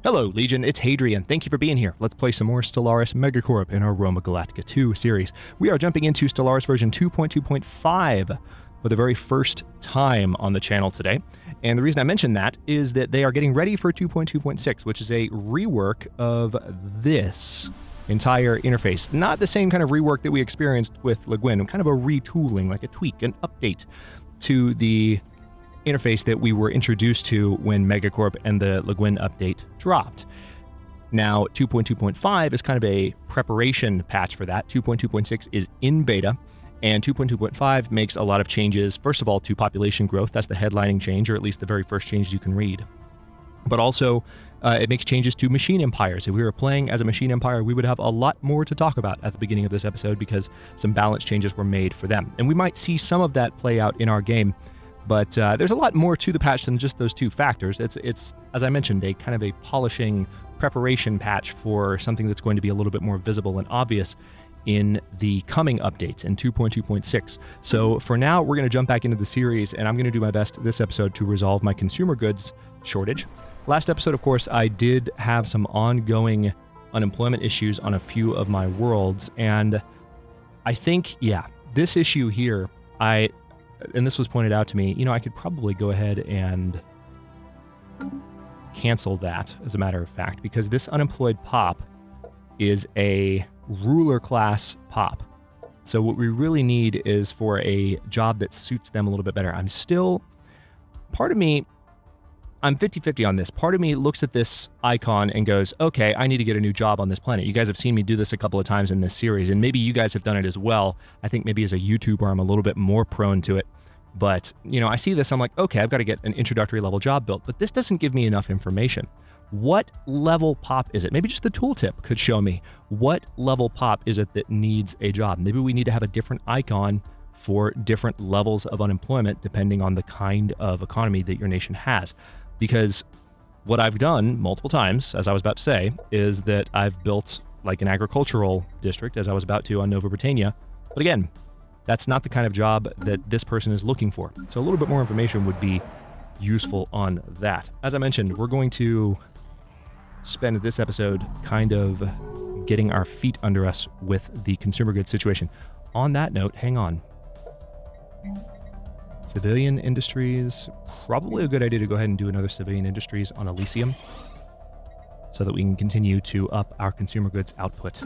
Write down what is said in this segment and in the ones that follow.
Hello, Legion, it's Hadrian. Thank you for being here. Let's play some more Stellaris MegaCorp in our Roma Galactica II series. We are jumping into Stellaris version 2.2.5 for the very first time on the channel today. And the reason I mention that is that they are getting ready for 2.2.6, which is a rework of this entire interface. Not the same kind of rework that we experienced with Le Guin, kind of a retooling, like a tweak, an update to the interface that we were introduced to when MegaCorp and the Le Guin update dropped. Now, 2.2.5 is kind of a preparation patch for that. 2.2.6 is in beta, and 2.2.5 makes a lot of changes, first of all, to population growth. That's the headlining change, or at least the very first changes you can read. But also, it makes changes to machine empires. If we were playing as a machine empire, we would have a lot more to talk about at the beginning of this episode because some balance changes were made for them. And we might see some of that play out in our game. But there's a lot more to the patch than just those two factors. It's, as I mentioned, a kind of a polishing preparation patch for something that's going to be a little bit more visible and obvious in the coming updates in 2.2.6. So for now, we're going to jump back into the series, and I'm going to do my best this episode to resolve my consumer goods shortage. Last episode, of course, I did have some ongoing unemployment issues on a few of my worlds, and I think, yeah, this issue here, and this was pointed out to me, I could probably go ahead and cancel that, as a matter of fact, because this unemployed pop is a ruler class pop. So what we really need is for a job that suits them a little bit better. I'm 50-50 on this. Part of me looks at this icon and goes, okay, I need to get a new job on this planet. You guys have seen me do this a couple of times in this series, and maybe you guys have done it as well. I think maybe as a YouTuber, I'm a little bit more prone to it. But, I see this, I'm like, okay, I've got to get an introductory level job built, but this doesn't give me enough information. What level pop is it? Maybe just the tooltip could show me what level pop is it that needs a job. Maybe we need to have a different icon for different levels of unemployment depending on the kind of economy that your nation has. Because what I've done multiple times, as I was about to say, is that I've built like an agricultural district, as I was about to on Nova Britannia. But again, that's not the kind of job that this person is looking for. So a little bit more information would be useful on that. As I mentioned, we're going to spend this episode kind of getting our feet under us with the consumer goods situation. On that note, hang on. Civilian industries, probably a good idea to go ahead and do another civilian industries on Elysium so that we can continue to up our consumer goods output.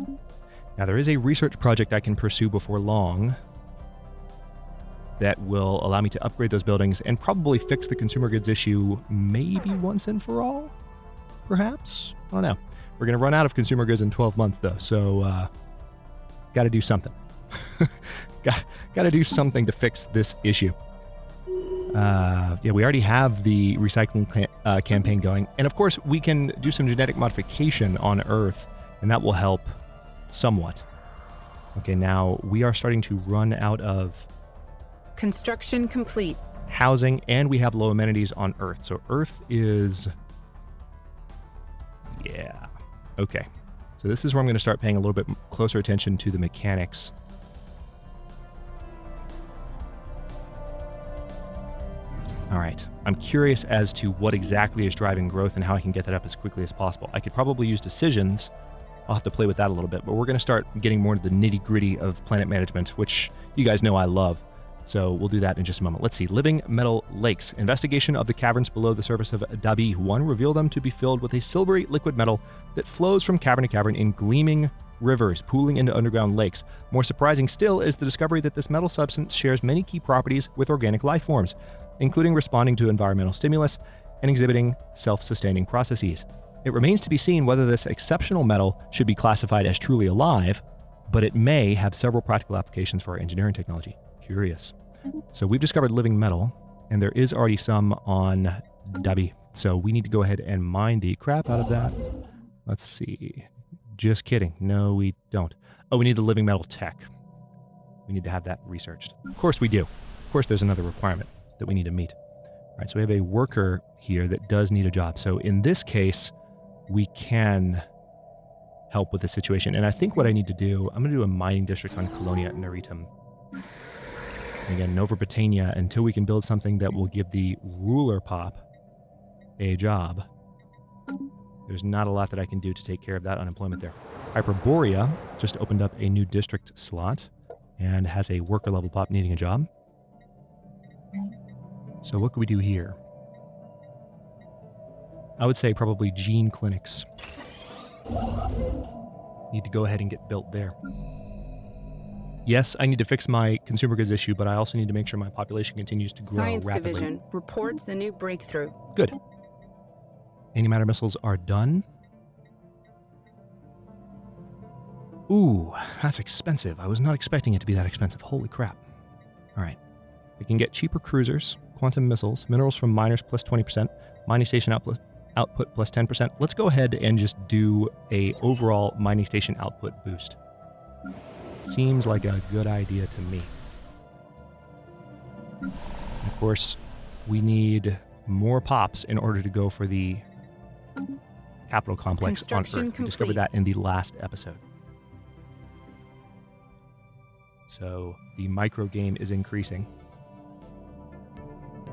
Now, there is a research project I can pursue before long that will allow me to upgrade those buildings and probably fix the consumer goods issue maybe once and for all, perhaps? I don't know. We're going to run out of consumer goods in 12 months, though, so got to do something. got to do something to fix this issue. We already have the recycling campaign going. And of course, we can do some genetic modification on Earth, and that will help somewhat. Okay, now we are starting to run out of construction complete. Housing, and we have low amenities on Earth. So Earth is... yeah. Okay. So this is where I'm going to start paying a little bit closer attention to the mechanics. All right. I'm curious as to what exactly is driving growth and how I can get that up as quickly as possible. I could probably use decisions. I'll have to play with that a little bit, but we're going to start getting more into the nitty-gritty of planet management, which you guys know I love. So we'll do that in just a moment. Let's see. Living metal lakes. Investigation of the caverns below the surface of Dabi 1 revealed them to be filled with a silvery liquid metal that flows from cavern to cavern in gleaming rivers, pooling into underground lakes. More surprising still is the discovery that this metal substance shares many key properties with organic life forms, including responding to environmental stimulus and exhibiting self-sustaining processes. It remains to be seen whether this exceptional metal should be classified as truly alive, but it may have several practical applications for our engineering technology. Curious. So we've discovered living metal, and there is already some on Dabi. So we need to go ahead and mine the crap out of that. Let's see. Just kidding. No, we don't. Oh, we need the living metal tech. We need to have that researched. Of course we do. Of course there's another requirement that we need to meet. All right, so we have a worker here that does need a job. So in this case, we can help with the situation. And I think what I need to do, I'm going to do a mining district on Colonia Neritum. And again, Nova Britannia, until we can build something that will give the ruler pop a job. There's not a lot that I can do to take care of that unemployment there. Hyperborea just opened up a new district slot and has a worker level pop needing a job. So what could we do here? I would say probably gene clinics. Need to go ahead and get built there. Yes, I need to fix my consumer goods issue, but I also need to make sure my population continues to grow Science rapidly. Division reports a new breakthrough. Good. Antimatter missiles are done. Ooh, that's expensive. I was not expecting it to be that expensive. Holy crap. All right. We can get cheaper cruisers, quantum missiles, minerals from miners plus 20%, mining station output plus 10%. Let's go ahead and just do a overall mining station output boost. Seems like a good idea to me. Of course, we need more pops in order to go for the capital complex on Earth. We discovered that in the last episode. So the micro game is increasing.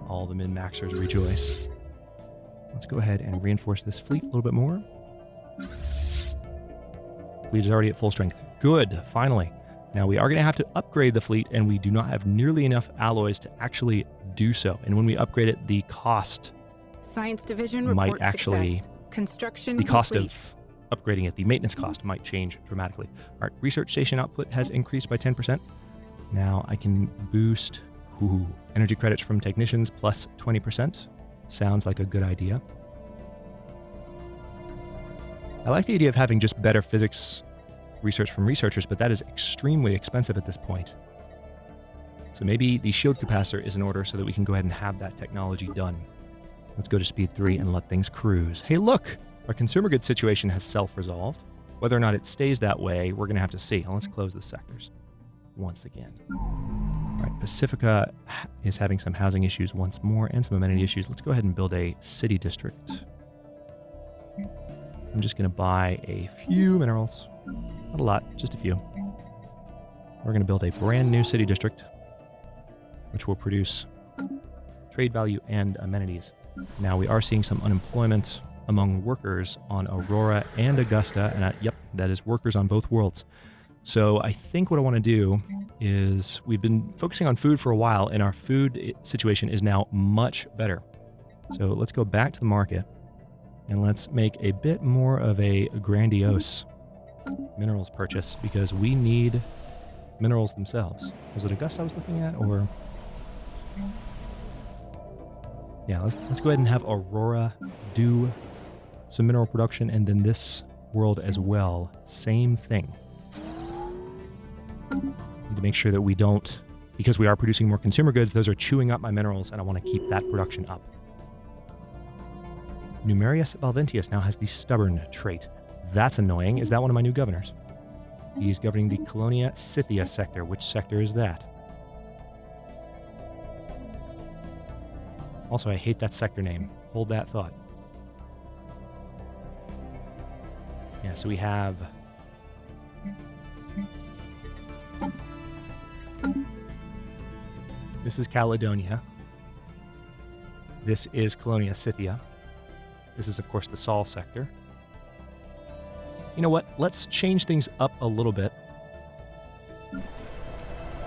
All the min-maxers rejoice. Let's go ahead and reinforce this fleet a little bit more. Fleet is already at full strength. Good, finally. Now we are going to have to upgrade the fleet, and we do not have nearly enough alloys to actually do so. And when we upgrade it, the cost Science Division might reports actually success. Construction the cost complete. of upgrading it, the maintenance cost might change dramatically. All right, research station output has increased by 10%. Now I can boost energy credits from technicians plus 20%. Sounds like a good idea. I like the idea of having just better physics research from researchers, but that is extremely expensive at this point. So maybe the shield capacitor is in order so that we can go ahead and have that technology done. Let's go to speed 3 and let things cruise. Hey, look! Our consumer goods situation has self-resolved. Whether or not it stays that way, we're going to have to see. Let's close the sectors once again. All right, Pacifica is having some housing issues once more and some amenity issues. Let's go ahead and build a city district. I'm just going to buy a few minerals. Not a lot, just a few. We're going to build a brand new city district, which will produce trade value and amenities. Now, we are seeing some unemployment among workers on Aurora and Augusta, and yep, that is workers on both worlds. So I think what I want to do is, we've been focusing on food for a while, and our food situation is now much better. So let's go back to the market, and let's make a bit more of a grandiose minerals purchase, because we need minerals themselves. Was it Augusta I was looking at, or... Yeah, let's go ahead and have Aurora do some mineral production, and then this world as well. Same thing. Need to make sure that we don't, because we are producing more consumer goods, those are chewing up my minerals, and I want to keep that production up. Numerius Valventius now has the stubborn trait. That's annoying. Is that one of my new governors? He's governing the Colonia Scythia sector. Which sector is that? Also, I hate that sector name. Hold that thought. Yeah, so we have... This is Caledonia. This is Colonia Scythia. This is, of course, the Sol sector. You know what? Let's change things up a little bit.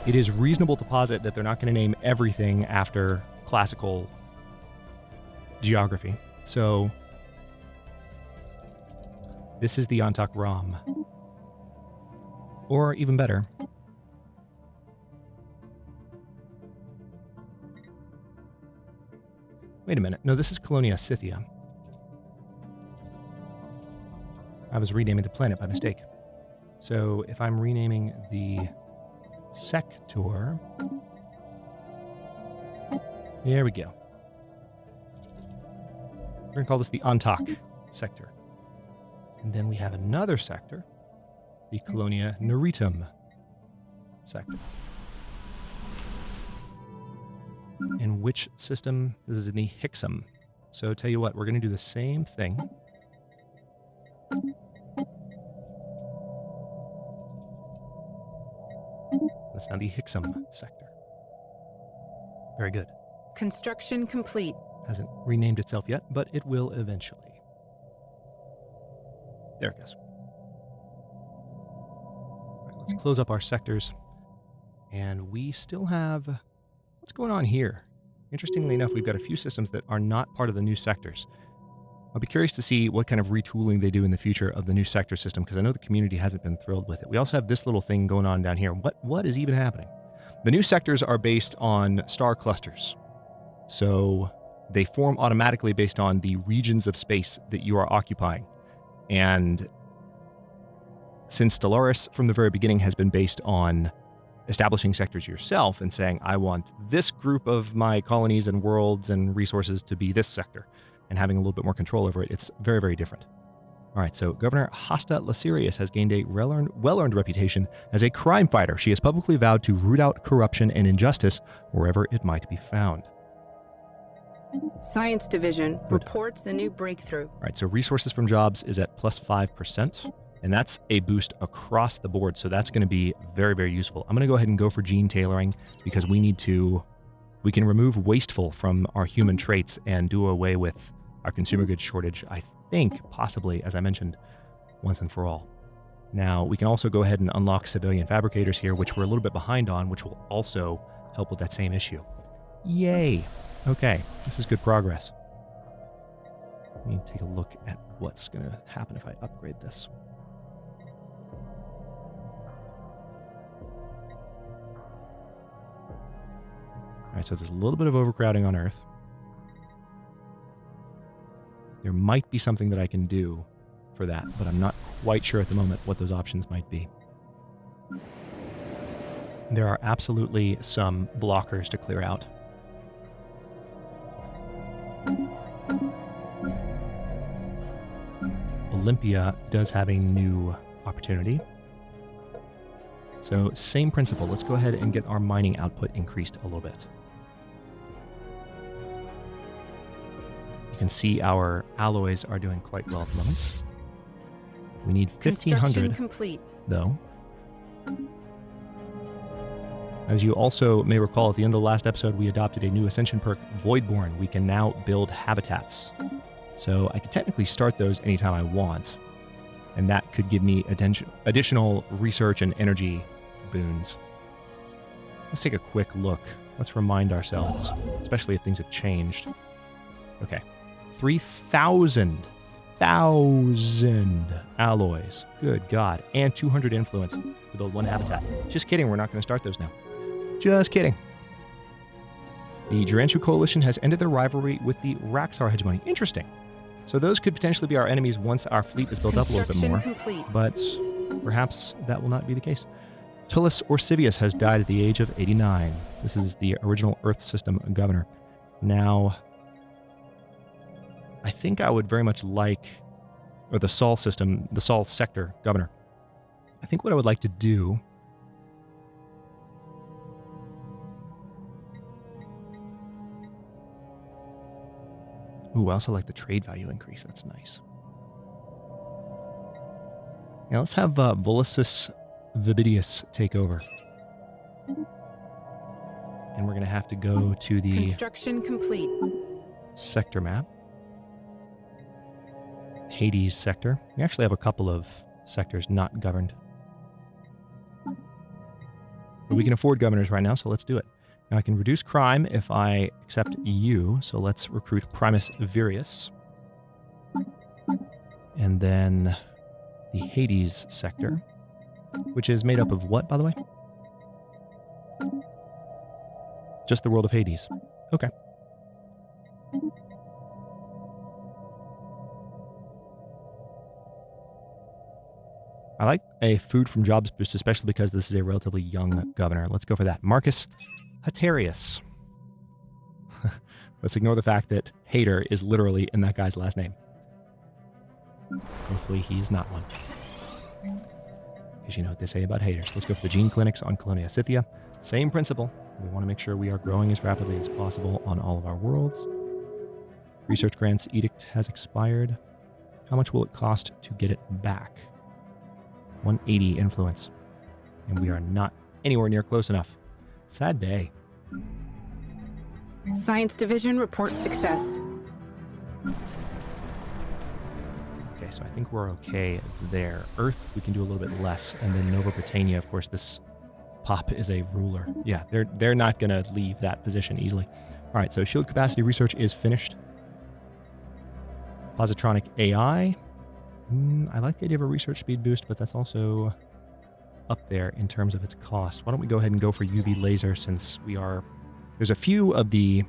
It is reasonable to posit that they're not going to name everything after classical geography. So this is the Antak Ram. Or even better, wait a minute. No, this is Colonia Scythia. I was renaming the planet by mistake. So if I'm renaming the sector, there we go. We're going to call this the Antak sector. And then we have another sector, the Colonia Neritum sector. In which system? This is in the Hixum. So tell you what, we're going to do the same thing. That's now the Hixum sector. Very good. Construction complete. Hasn't renamed itself yet, but it will eventually. There it goes. All right, let's close up our sectors. And we still have... What's going on here? Interestingly enough, we've got a few systems that are not part of the new sectors. I'll be curious to see what kind of retooling they do in the future of the new sector system, because I know the community hasn't been thrilled with it. We also have this little thing going on down here. What is even happening? The new sectors are based on star clusters. So they form automatically based on the regions of space that you are occupying. And since Stellaris from the very beginning has been based on establishing sectors yourself and saying, I want this group of my colonies and worlds and resources to be this sector, and having a little bit more control over it, it's very, very different. All right, so Governor Hasta Lasirius has gained a well-earned reputation as a crime fighter. She has publicly vowed to root out corruption and injustice wherever it might be found. Science Division reports a new breakthrough. All right, so resources from jobs is at plus 5%, and that's a boost across the board, so that's going to be very, very useful. I'm going to go ahead and go for gene tailoring because we can remove wasteful from our human traits and do away with our consumer goods shortage, I think, possibly, as I mentioned, once and for all. Now, we can also go ahead and unlock civilian fabricators here, which we're a little bit behind on, which will also help with that same issue. Yay! Okay, this is good progress. Let me take a look at what's going to happen if I upgrade this. All right, so there's a little bit of overcrowding on Earth. There might be something that I can do for that, but I'm not quite sure at the moment what those options might be. There are absolutely some blockers to clear out. Olympia does have a new opportunity. So same principle. Let's go ahead and get our mining output increased a little bit. You can see our alloys are doing quite well at the moment. We need 1,500, complete. though. As you also may recall, at the end of the last episode, we adopted a new ascension perk, Voidborn. We can now build habitats. So I could technically start those anytime I want. And that could give me additional research and energy boons. Let's take a quick look. Let's remind ourselves, especially if things have changed. Okay. 3,000 alloys. Good God. And 200 influence to build one habitat. Just kidding. We're not going to start those now. Just kidding. The Duranchu Coalition has ended their rivalry with the Raxar hegemony. Interesting. So those could potentially be our enemies once our fleet is built up a little bit more. Complete. But perhaps that will not be the case. Tullus Orsivius has died at the age of 89. This is the original Earth system governor. Now, I think I would very much like, or the Sol system, the Sol sector governor. I think what I would like to do Ooh, I also like the trade value increase. That's nice. Now let's have Volusus Vibidius take over. And we're going to have to go to the construction complete sector map. Hades sector. We actually have a couple of sectors not governed. But we can afford governors right now, so let's do it. Now I can reduce crime if I accept you, so let's recruit Primus Virius. And then the Hades sector, which is made up of what, by the way? Just the world of Hades. Okay. I like a food from jobs boost, especially because this is a relatively young governor. Let's go for that. Marcus Hatarius. Let's ignore the fact that Hater is literally in that guy's last name. Hopefully he's not one. Because you know what they say about haters. Let's go for the gene clinics on Colonia Scythia. Same principle. We want to make sure we are growing as rapidly as possible on all of our worlds. Research grants edict has expired. How much will it cost to get it back? 180 influence. And we are not anywhere near close enough. Sad day. Science Division reports success. Okay, so I think we're okay there. Earth, we can do a little bit less. And then Nova Britannia, of course, this pop is a ruler. Yeah, they're not going to leave that position easily. All right, so shield capacity research is finished. Positronic AI. I like the idea of a research speed boost, but that's also up there in terms of its cost. Why don't we go ahead and go for UV laser, since there's a few of the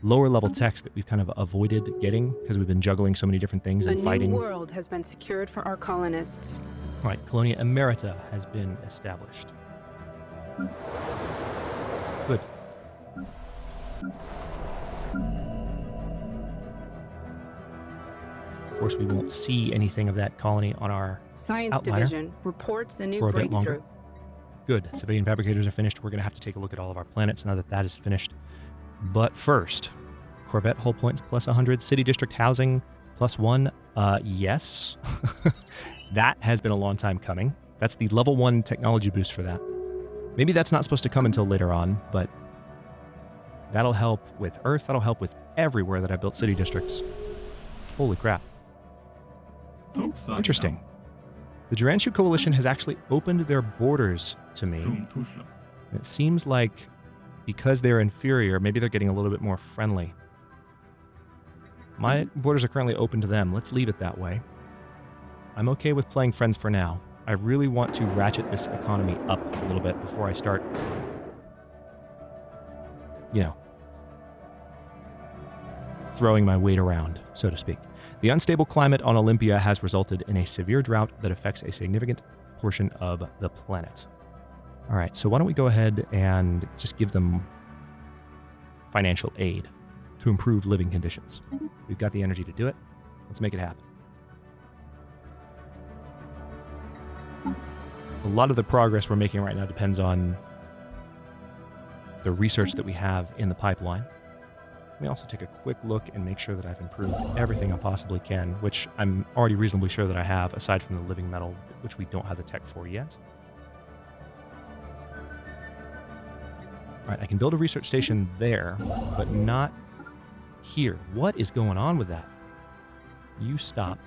lower level techs that we've kind of avoided getting because we've been juggling so many different things and fighting. A new world has been secured for our colonists. All right, Colonia Emerita has been established. Good. Of course, we won't see anything of that colony on our Science outliner Division reports a new for a bit breakthrough. longer. Good. Civilian fabricators are finished. We're going to have to take a look at all of our planets now that that is finished. But first, Corvette hull points plus 100, city district housing plus 1. Yes. That has been a long time coming. That's the level 1 technology boost for that. Maybe that's not supposed to come until later on, but that'll help with Earth. That'll help with everywhere that I built city districts. Holy crap. Interesting. The Juranshu Coalition has actually opened their borders to me. It seems like because they're inferior, maybe they're getting a little bit more friendly. My borders are currently open to them. Let's leave it that way. I'm okay with playing friends for now. I really want to ratchet this economy up a little bit before I start, throwing my weight around, so to speak. The unstable climate on Olympia has resulted in a severe drought that affects a significant portion of the planet. All right, so why don't we go ahead and just give them financial aid to improve living conditions. We've got the energy to do it. Let's make it happen. A lot of the progress we're making right now depends on the research that we have in the pipeline. Let me also take a quick look and make sure that I've improved everything I possibly can, which I'm already reasonably sure that I have, aside from the living metal, which we don't have the tech for yet. All right, I can build a research station there, but not here. What is going on with that? You stop.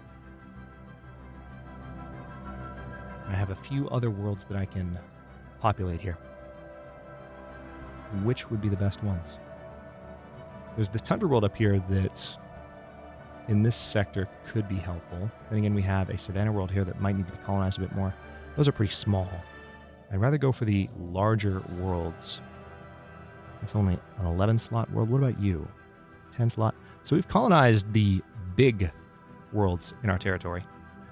I have a few other worlds that I can populate here. Which would be the best ones? There's the Tundra world up here that in this sector could be helpful. Then again, we have a Savannah world here that might need to be colonized a bit more. Those are pretty small. I'd rather go for the larger worlds. It's only an 11-slot world. What about you? 10-slot. So we've colonized the big worlds in our territory.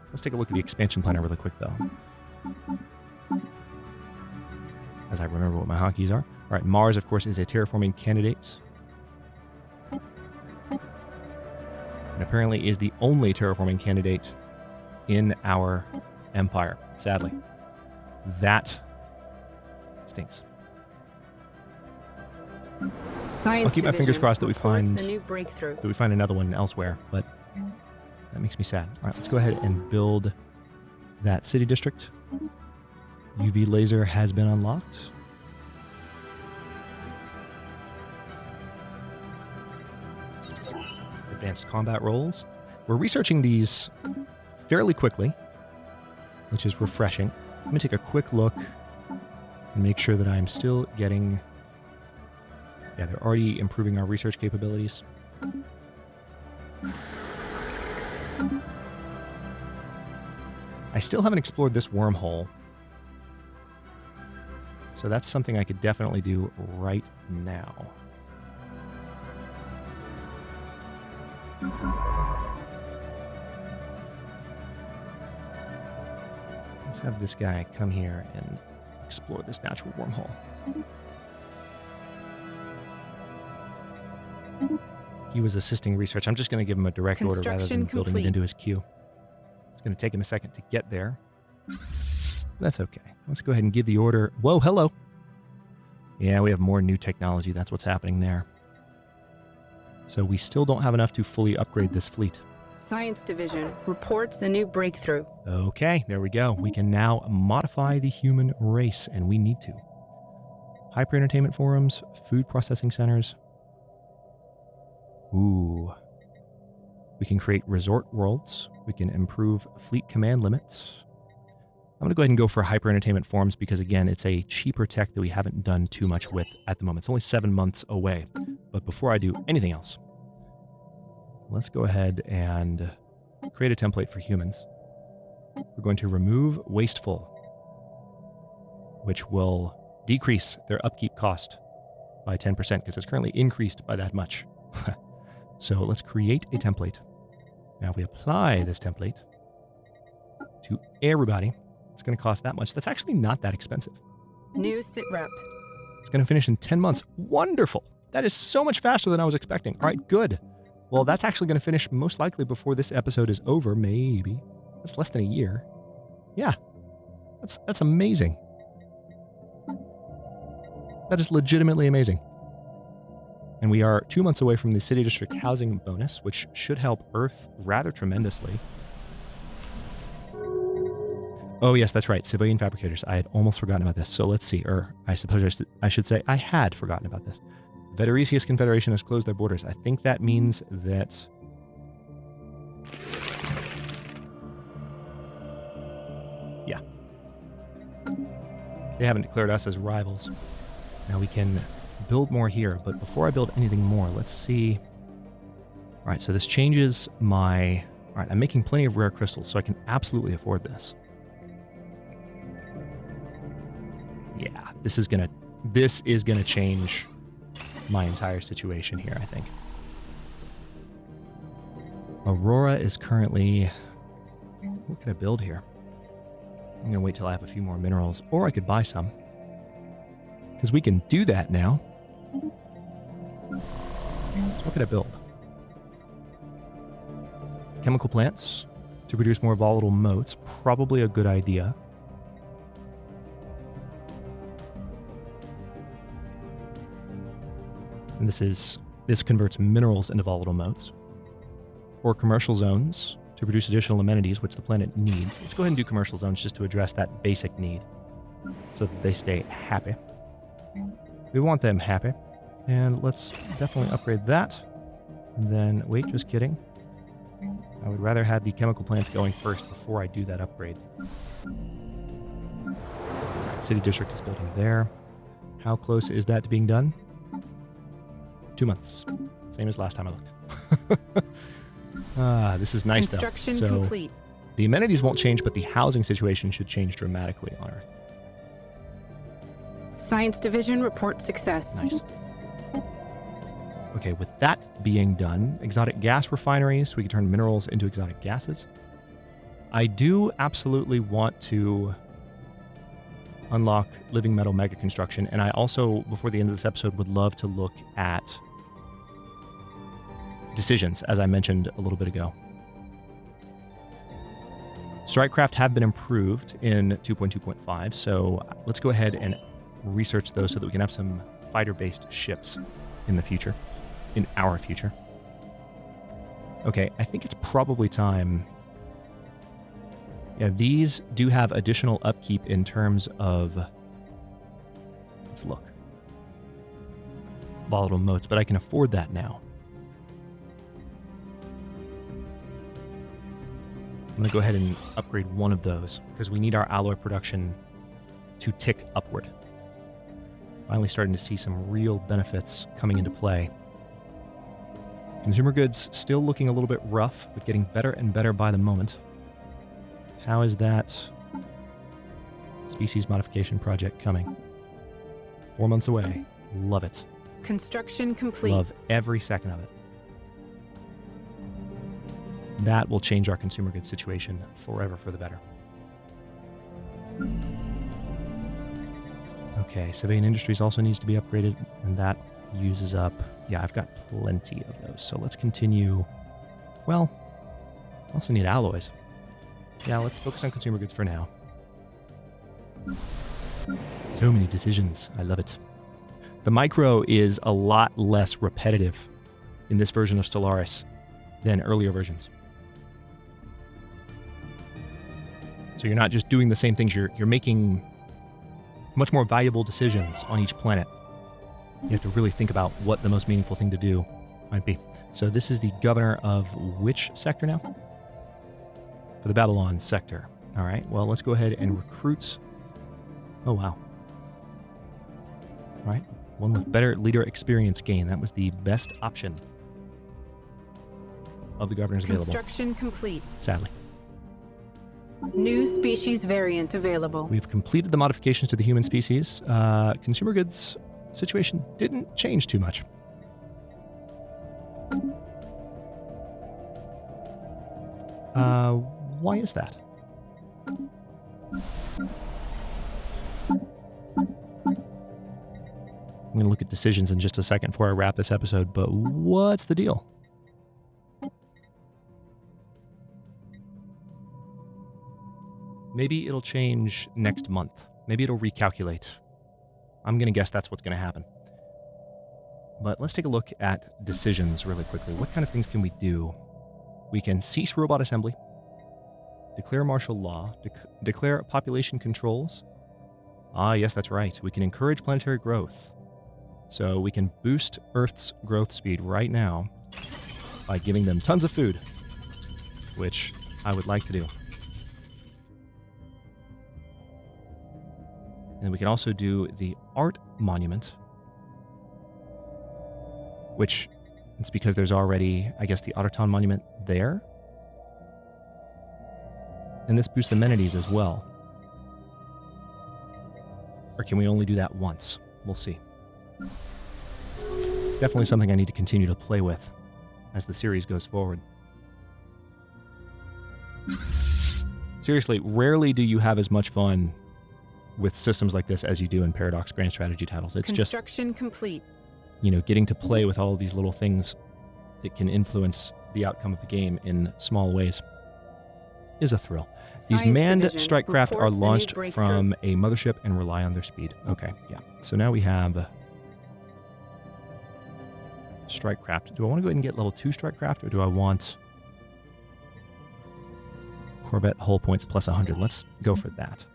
Let's take a look at the expansion planner really quick, though. As I remember what my hotkeys are. All right, Mars, of course, is a terraforming candidate. And apparently is the only terraforming candidate in our empire, sadly. That stinks. Science I'll keep my fingers crossed that we find a new breakthrough. another one elsewhere, but that makes me sad. All right, let's go ahead and build that city district. UV laser has been unlocked. Advanced combat roles. We're researching these fairly quickly, which is refreshing. Let me take a quick look and make sure that I'm still getting... Yeah, they're already improving our research capabilities. I still haven't explored this wormhole. So that's something I could definitely do right now. Let's have this guy come here and explore this natural wormhole. He was assisting research. I'm just going to give him a direct order rather than building it into his queue. It's going to take him a second to get there. That's okay. Let's go ahead and give the order. Whoa, hello. Yeah, we have more new technology. That's what's happening there. So we still don't have enough to fully upgrade this fleet. Science Division reports a new breakthrough. Okay, there we go. We can now modify the human race, and we need to. Hyper entertainment forums, food processing centers. Ooh. We can create resort worlds. We can improve fleet command limits. I'm going to go ahead and go for hyper entertainment forms because, again, it's a cheaper tech that we haven't done too much with at the moment. It's only 7 months away. But before I do anything else, let's go ahead and create a template for humans. We're going to remove wasteful, which will decrease their upkeep cost by 10% because it's currently increased by that much. So let's create a template. Now if we apply this template to everybody, it's going to cost that much. That's actually not that expensive. New sit rep. It's going to finish in 10 months. Wonderful. That is so much faster than I was expecting. All right, good. Well, that's actually going to finish most likely before this episode is over, maybe. That's less than a year. Yeah, that's amazing. That is legitimately amazing. And we are 2 months away from the City District housing bonus, which should help Earth rather tremendously. Oh, yes, that's right. Civilian fabricators. I had almost forgotten about this. So let's see. Or I suppose I should say I had forgotten about this. Veteresius Confederation has closed their borders. I think that means that... Yeah. They haven't declared us as rivals. Now we can build more here, but before I build anything more, let's see. All right, so this changes my... All right, I'm making plenty of rare crystals, so I can absolutely afford this. Yeah, this is gonna change my entire situation here, I think. Aurora is currently... What can I build here? I'm gonna wait till I have a few more minerals, or I could buy some. Because we can do that now. So what could I build? Chemical plants to produce more volatile motes. Probably a good idea. And this converts minerals into volatile motes. Or commercial zones to produce additional amenities, which the planet needs. Let's go ahead and do commercial zones just to address that basic need, so that they stay happy. We want them happy. And let's definitely upgrade that. And then, wait, just kidding. I would rather have the chemical plants going first before I do that upgrade. City District is building there. How close is that to being done? 2 months. Same as last time I looked. This is nice, Construction though. So complete. the amenities won't change, but the housing situation should change dramatically on Earth. Science Division reports success. Nice. Okay, with that being done, exotic gas refineries, we can turn minerals into exotic gases. I do absolutely want to unlock living metal mega construction, and I also, before the end of this episode, would love to look at decisions, as I mentioned a little bit ago. Strikecraft have been improved in 2.2.5, so let's go ahead and research those so that we can have some fighter-based ships in the future, in our future. Okay, I think it's probably time. Yeah, these do have additional upkeep in terms of, let's look, volatile motes, but I can afford that now. I'm going to go ahead and upgrade one of those because we need our alloy production to tick upward. Finally starting to see some real benefits coming into play. Consumer goods still looking a little bit rough, but getting better and better by the moment. How is that species modification project coming? 4 months away. Love it. Construction complete. Love every second of it. That will change our consumer goods situation forever for the better. Okay, civilian industries also needs to be upgraded, and that uses up... Yeah, I've got plenty of those, so let's continue. Well, I also need alloys. Yeah, let's focus on consumer goods for now. So many decisions. I love it. The micro is a lot less repetitive in this version of Stellaris than earlier versions. So you're not just doing the same things, you're making much more valuable decisions on each planet. You have to really think about what the most meaningful thing to do might be. So this is the governor of which sector now? For the Babylon sector. All right, well, let's go ahead and recruit. Oh, wow. All right, one with better leader experience gain. That was the best option of the governors available. Construction complete. Sadly. New species variant available. We've completed the modifications to the human species. Consumer goods situation didn't change too much. Why is that? I'm going to look at decisions in just a second before I wrap this episode, but what's the deal? Maybe it'll change next month. Maybe it'll recalculate. I'm going to guess that's what's going to happen. But let's take a look at decisions really quickly. What kind of things can we do? We can cease robot assembly, declare martial law, declare population controls. Ah, yes, that's right. We can encourage planetary growth. So we can boost Earth's growth speed right now by giving them tons of food, which I would like to do. And we can also do the art monument, which it's because there's already, I guess, the Autoton monument there. And this boosts amenities as well. Or can we only do that once? We'll see. Definitely something I need to continue to play with as the series goes forward. Seriously, rarely do you have as much fun with systems like this as you do in Paradox Grand Strategy titles. It's Construction complete. You know, getting to play with all of these little things that can influence the outcome of the game in small ways is a thrill. These manned strike craft are launched from a mothership and rely on their speed. Okay, yeah. So now we have strike craft. Do I want to go ahead and get level 2 strike craft, or do I want Corvette hull points plus 100? Let's go for that.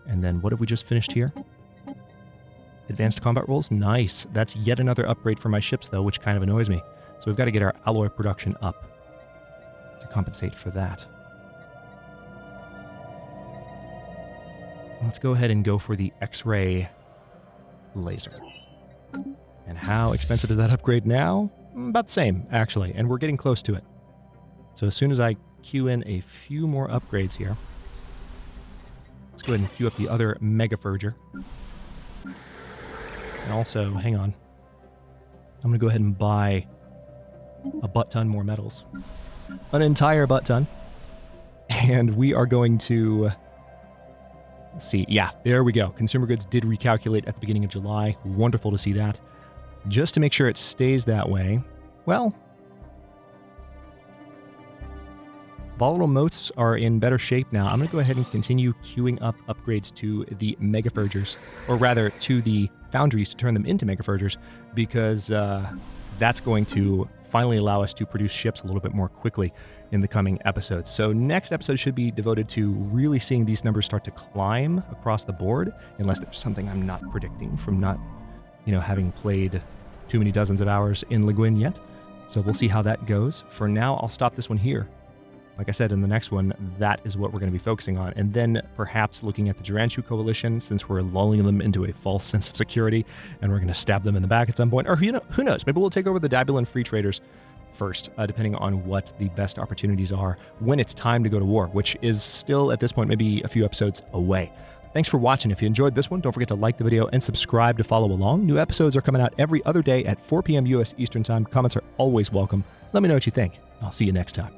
And then what have we just finished here? Advanced combat rolls? Nice. That's yet another upgrade for my ships, though, which kind of annoys me. So we've got to get our alloy production up to compensate for that. Let's go ahead and go for the X-ray laser. And how expensive is that upgrade now? About the same, actually, and we're getting close to it. So as soon as I queue in a few more upgrades here, let's go ahead and queue up the other Mega Forger. And also, hang on, I'm going to go ahead and buy a butt-ton more metals. An entire butt-ton. And we are going to... Let's see. Yeah, there we go. Consumer goods did recalculate at the beginning of July. Wonderful to see that. Just to make sure it stays that way, well, volatile motes are in better shape now. I'm going to go ahead and continue queuing up upgrades to the Mega Forgers, or rather to the foundries to turn them into Mega Forgers, because that's going to finally allow us to produce ships a little bit more quickly in the coming episodes. So next episode should be devoted to really seeing these numbers start to climb across the board, unless there's something I'm not predicting from not, you know, having played too many dozens of hours in Le Guin yet. So we'll see how that goes. For now, I'll stop this one here. Like I said, in the next one, that is what we're going to be focusing on. And then perhaps looking at the Duranchu Coalition, since we're lulling them into a false sense of security, and we're going to stab them in the back at some point. Or who knows? Maybe we'll take over the Dabulan Free Traders first, depending on what the best opportunities are when it's time to go to war, which is still, at this point, maybe a few episodes away. Thanks for watching. If you enjoyed this one, don't forget to like the video and subscribe to follow along. New episodes are coming out every other day at 4 p.m. U.S. Eastern Time. Comments are always welcome. Let me know what you think. I'll see you next time.